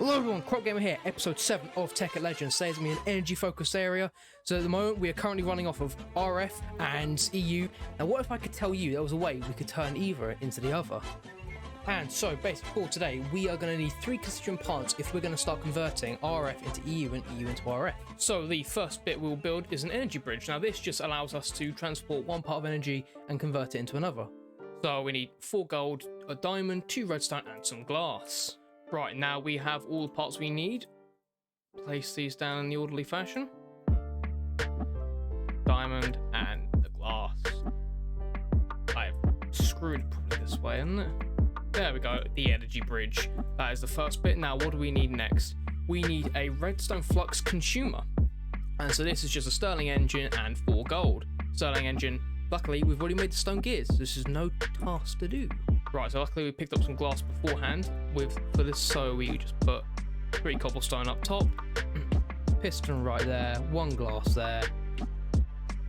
Hello everyone, Crop Gamer here, episode 7 of Tekkit Legends. Today's going to be an energy focused area. So at the moment we are currently running off of RF and EU. Now what if I could tell you there was a way we could turn either into the other? And so basically for today we are going to need 3 constituent parts if we're going to start converting RF into EU and EU into RF. So the first bit we'll build is an energy bridge. Now this just allows us to transport one part of energy and convert it into another. So we need 4 gold, a diamond, 2 redstone and some glass. Right, now we have all the parts we need. Place these down in the orderly fashion. Diamond and the glass. I've screwed it probably this way, isn't it? There we go, the energy bridge. That is the first bit. Now what do we need next? We need a redstone flux consumer. And so this is just a Stirling engine and 4 gold. Stirling engine. Luckily, we've already made the stone gears. This is no task to do. Right, so luckily we picked up some glass beforehand for this, so we just put 3 cobblestone up top. Piston right there, 1 glass there,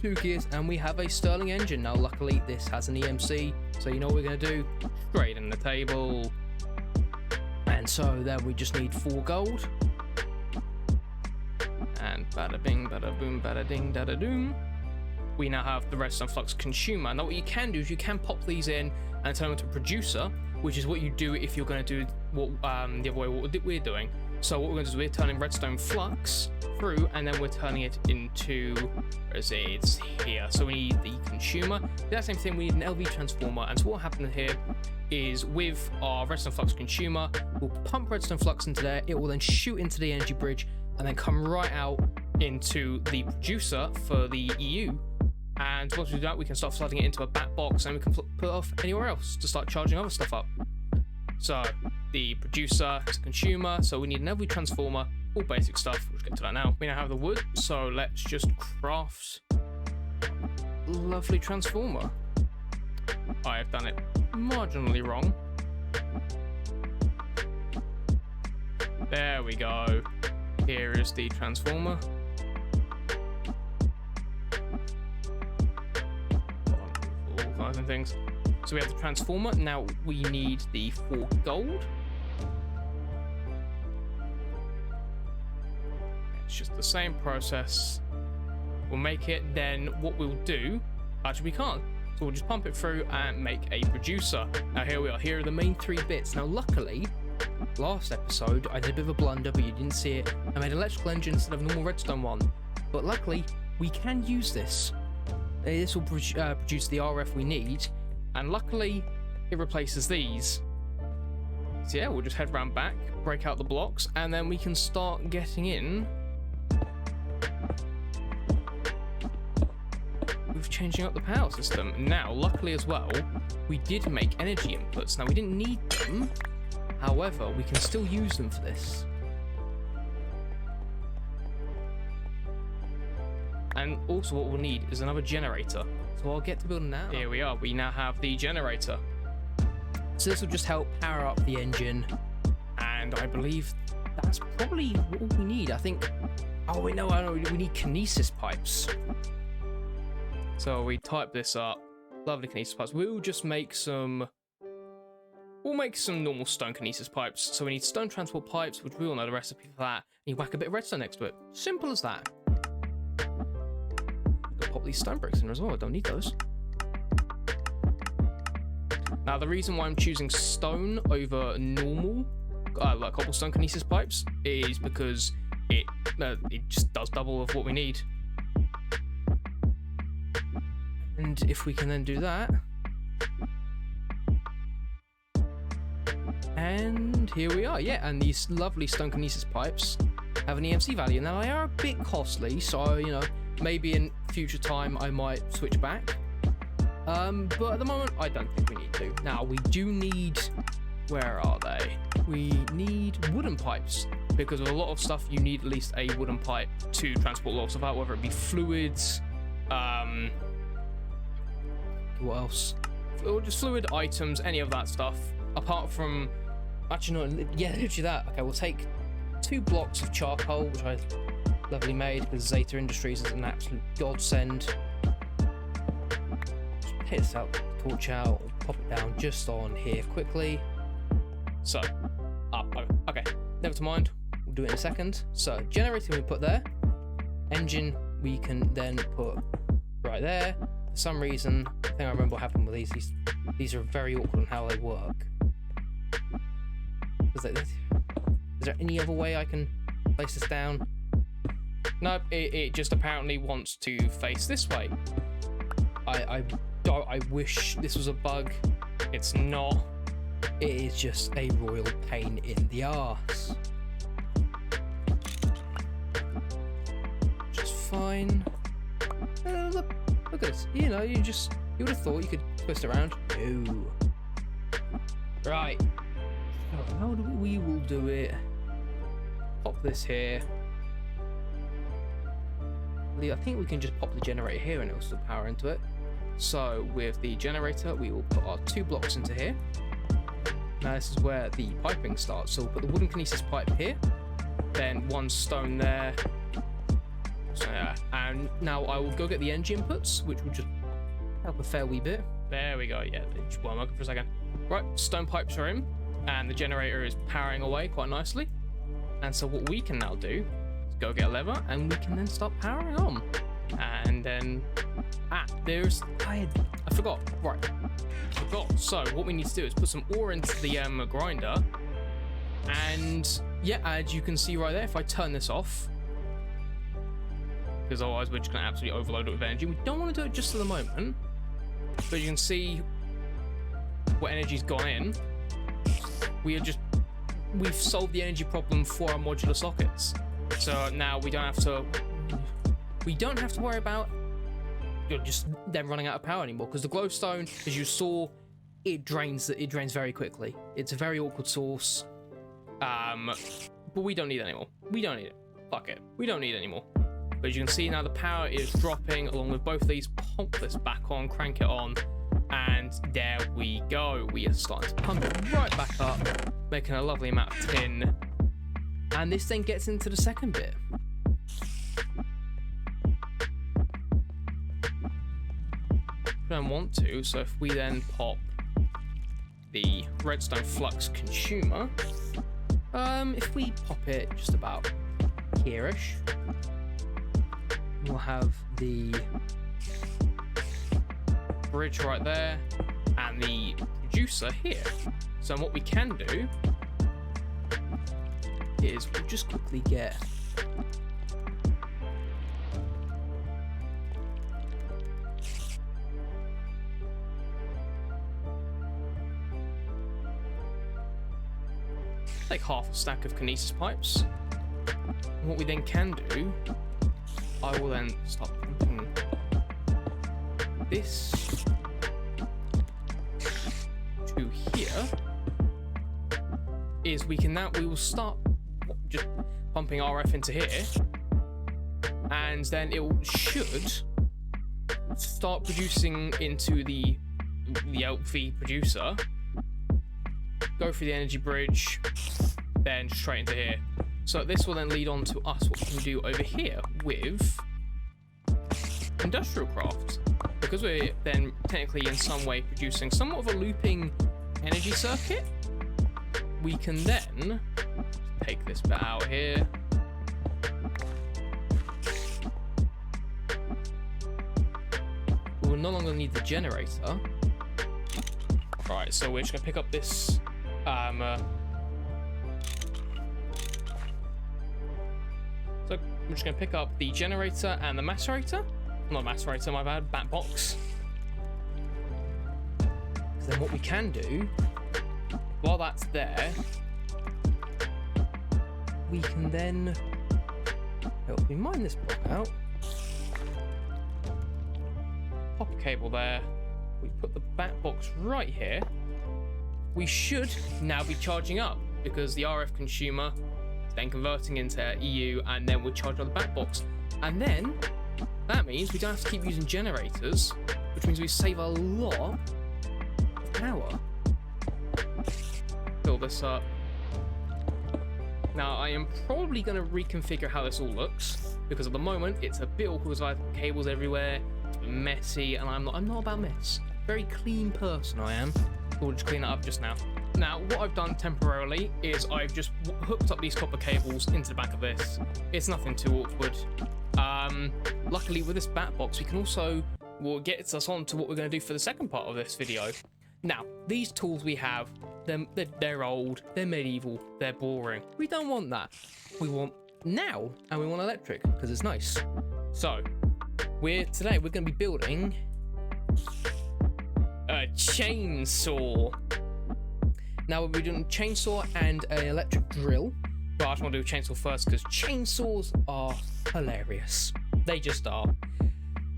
2 gears, and we have a Stirling engine. Now, luckily, this has an EMC, so you know what we're going to do? Straight in the table. And so then we just need 4 gold. And bada bing, bada boom, bada ding, dada doom. We now have the redstone flux consumer. Now what you can do is you can pop these in and turn them into a producer, which is what you do if you're going to do what the other way what we're doing. So what we're going to do is we're turning redstone flux through, and then we're turning it into, where is it? It's here. So we need the consumer. That same thing, we need an LV transformer. And so what happened here is with our redstone flux consumer, we'll pump redstone flux into there. It will then shoot into the energy bridge and then come right out into the producer for the EU. And once we do that, we can start flooding it into a bat box and we can put it off anywhere else to start charging other stuff up. So the producer is a consumer, so we need an LV transformer, all basic stuff. We'll get to that now. We now have the wood, so let's just craft a lovely transformer. I have done it marginally wrong. There we go. Here is the transformer. And things. So we have the transformer. Now we need the 4 gold. It's just the same process. We'll make it, then what we'll do, actually we can't. So we'll just pump it through and make a producer. Now here we are. Here are the main 3 bits. Now luckily, last episode I did a bit of a blunder, but you didn't see it. I made an electrical engine instead of a normal redstone one. But luckily, we can use this. This will produce the RF we need, and luckily it replaces these. So yeah, we'll just head round back, break out the blocks, and then we can start getting in with changing up the power system. Now, luckily as well, we did make energy inputs. Now, we didn't need them, however, we can still use them for this. And also what we'll need is another generator. So I'll get to building now. Here we are. We now have the generator. So this will just help power up the engine. And I believe that's probably what we need. I think... Oh, I know. We need kinesis pipes. So we type this up. Lovely kinesis pipes. We'll just make some... We'll make some normal stone kinesis pipes. So we need stone transport pipes, which we all know the recipe for that. And you whack a bit of redstone next to it. Simple as that. Pop these stone bricks in as well. I don't need those. Now the reason why I'm choosing stone over normal like cobblestone kinesis pipes is because it just does double of what we need. And if we can then do that, and here we are. Yeah, and these lovely stone kinesis pipes have an EMC value. Now they are a bit costly, so you know, maybe in future time I might switch back. But at the moment I don't think we need to. Now we do need, where are they? We need wooden pipes, because of a lot of stuff you need at least a wooden pipe to transport lots of out, whether it be fluids, what else? Or just fluid items, any of that stuff. Apart from, actually no, yeah, literally that. Okay, we'll take 2 blocks of charcoal, which I lovely made because Zeta Industries is an absolute godsend. Just hit this out, torch out, pop it down just on here quickly. So, up, okay. never mind. We'll do it in a second. So generator we put there. Engine we can then put right there. For some reason, I think I remember what happened with these are very awkward on how they work. Is there any other way I can place this down? No, it just apparently wants to face this way. I wish this was a bug. It's not. It is just a royal pain in the arse. Just fine. Look at this. You know, you would have thought you could twist around. No. Right. So how do we will do it? Pop this here. I think we can just pop the generator here and it will still power into it. So with the generator, we will put our 2 blocks into here. Now this is where the piping starts. So we'll put the wooden kinesis pipe here, then 1 stone there. So, and now I will go get the energy inputs, which will just help a fair wee bit. There we go. Yeah, just one for a second. Right, stone pipes are in, and the generator is powering away quite nicely. And so what we can now do is go get a lever, and we can then start powering on. And then, I forgot. Right, forgot. So what we need to do is put some ore into the grinder, and yeah, as you can see right there, if I turn this off, because otherwise we're just going to absolutely overload it with energy. We don't want to do it just at the moment, but you can see what energy's gone in. We've solved the energy problem for our modular sockets. So now we don't have to worry about just them running out of power anymore, because the glowstone, as you saw, it drains very quickly. It's a very awkward source. But we don't need it anymore. We don't need it. Fuck it. We don't need it anymore. But as you can see now, the power is dropping along with both of these. Pump this back on, crank it on, and there we go. We are starting to pump it right back up, making a lovely amount of tin. And this then gets into the second bit. We don't want to, so if we then pop the redstone flux consumer, if we pop it just about here-ish, we'll have the bridge right there and the producer here. So what we can do is we'll just quickly get like half a stack of kinesis pipes. And what we then can do, I will then start pumping this to here. Is we will start just pumping RF into here, and then it should start producing into the LV producer, go through the energy bridge, then straight into here. So this will then lead on to us what we can do over here with industrial craft, because we're then technically in some way producing somewhat of a looping energy circuit. We can then take this bit out here, we will no longer need the generator. Right, so we're just gonna pick up this so I'm just going to pick up the generator and the macerator. Not macerator, my bad, bat box. Then what we can do, while that's there, we can then help me mine this block out. Pop a cable there. We put the bat box right here. We should now be charging up, because the RF consumer then converting into EU, and then we'll charge on the back box. And then that means we don't have to keep using generators, which means we save a lot of power. Fill this up. Now I am probably going to reconfigure how this all looks, because at the moment it's a bit awkward with cables everywhere, it's messy, and I'm not about mess. Very clean person I am. We'll just clean it up just now. Now, what I've done temporarily is I've just hooked up these copper cables into the back of this. It's nothing too awkward. Luckily, with this bat box, we can also, well, get us on to what we're going to do for the second part of this video. Now, these tools we have, they're old, they're medieval, they're boring. We don't want that. We want now, and we want electric, because it's nice. So, today we're going to be building a chainsaw. Now we're doing a chainsaw and an electric drill, but I just want to do a chainsaw first because chainsaws are hilarious. They just are.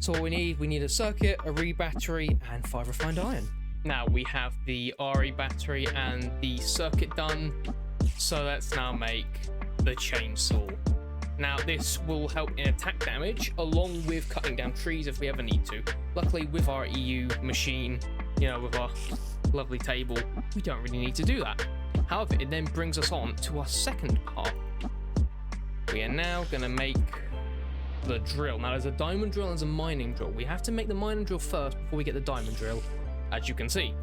So what we need a circuit, a RE battery, and 5 refined iron. Now we have the RE battery and the circuit done, so let's now make the chainsaw. Now this will help in attack damage along with cutting down trees if we ever need to. Luckily with our EU machine, you know, with our lovely table, we don't really need to do that. However, it then brings us on to our second part. We are now going to make the drill. Now there's a diamond drill and there's a mining drill. We have to make the mining drill first before we get the diamond drill, as you can see.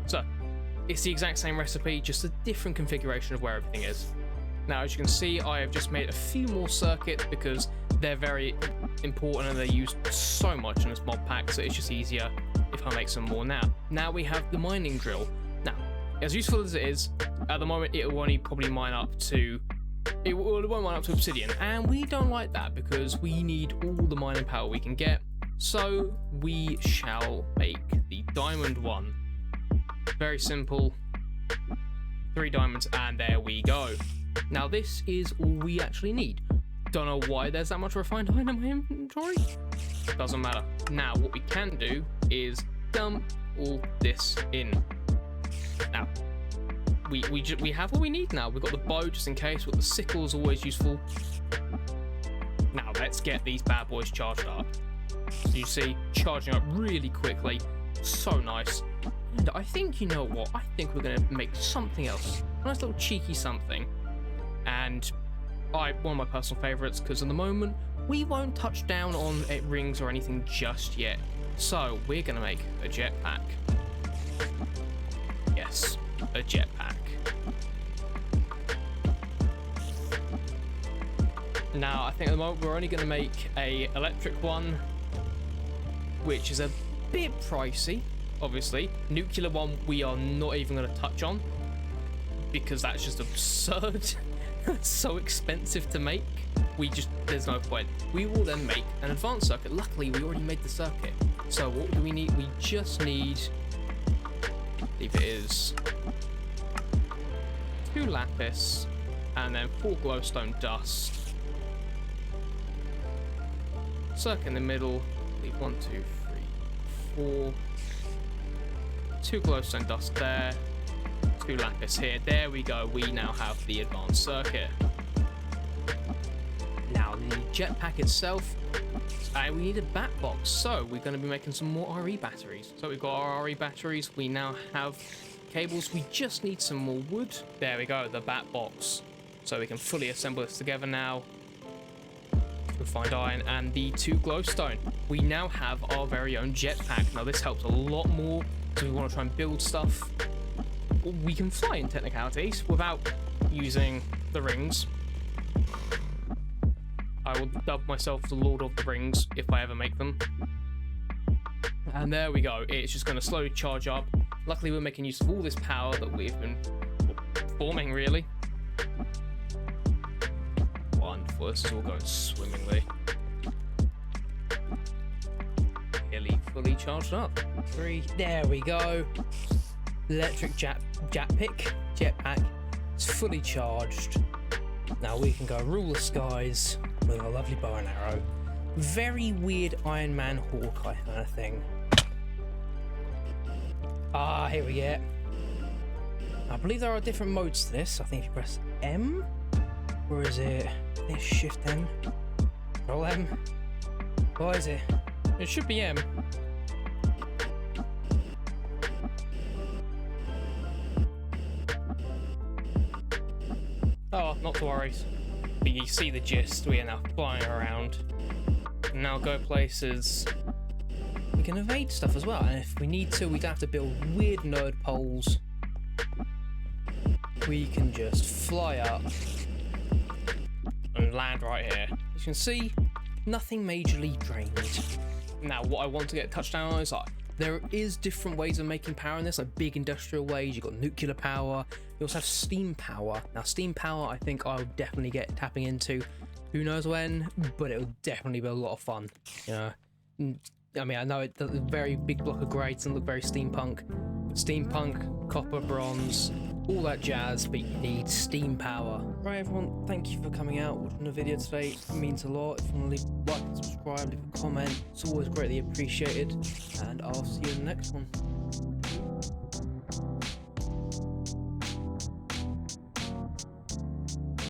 So it's the exact same recipe, just a different configuration of where everything is. Now as you can see, I have just made a few more circuits because they're very important and they're used so much in this mod pack, so it's just easier if I make some more now. Now we have the mining drill. Now, as useful as it is, at the moment it will only probably mine up to, it won't mine up to obsidian, and we don't like that because we need all the mining power we can get. So we shall make the diamond one. Very simple. 3 diamonds, and there we go. Now this is all we actually need. Don't know why there's that much refined iron in my inventory. Doesn't matter. Now what we can do is dump all this in. Now we have what we need now. We've got the bow just in case. We've got the sickle is always useful. Now let's get these bad boys charged up. So you see, charging up really quickly. So nice. And I think, you know what? I think we're gonna make something else. A nice little cheeky something. And one of my personal favorites, because at the moment we won't touch down on rings or anything just yet. So we're gonna make a jetpack. Yes, a jetpack. Now I think at the moment we're only gonna make a electric one, which is a bit pricey, obviously. Nuclear one we are not even gonna touch on because that's just absurd. It's so expensive to make. There's no point. We will then make an advanced circuit. Luckily, we already made the circuit. So what do we need? We just need, I believe it is 2 lapis and then 4 glowstone dust. Circuit in the middle. Leave 1, 2, 3, 4. 2 glowstone dust there. 2 lapis here. There we go. We now have the advanced circuit. Now the jetpack itself, we need a bat box, so we're going to be making some more RE batteries. So we've got our RE batteries. We now have cables. We just need some more wood. There we go. The bat box. So we can fully assemble this together now. Refined iron and the 2 glowstone. We now have our very own jetpack. Now this helps a lot more. So we want to try and build stuff. We can fly in technicalities without using the rings. I will dub myself the Lord of the Rings if I ever make them. And there we go. It's just going to slowly charge up. Luckily, we're making use of all this power that we've been forming, really. Wonderful. This is all going swimmingly. Nearly fully charged up. 3. There we go. Electric jetpack. It's fully charged. Now we can go rule the skies with a lovely bow and arrow. Very weird Iron Man Hawkeye kind of thing. Ah, here we get. I believe there are different modes to this. I think if you press M, or is it this Shift M? Roll M. What is it? It should be M. Oh, not to worry. But you see the gist. We are now flying around. Now go places. We can evade stuff as well, and if we need to, we don't have to build weird nerd poles. we can just fly up and land right here. As you can see, nothing majorly drained. Now, what I want to get touched down on is like, there is different ways of making power in this, like big industrial ways. You've got nuclear power. You also have steam power. Now, steam power, I think I'll definitely get tapping into. Who knows when, but it'll definitely be a lot of fun. You know, I mean, I know it's a very big block of grey, doesn't look very steampunk. Steampunk, copper, bronze, all that jazz, but you need steam power. Right, everyone, thank you for coming out, watching the video today. It means a lot. If you want to leave a like and subscribe, leave a comment, it's always greatly appreciated. And I'll see you in the next one.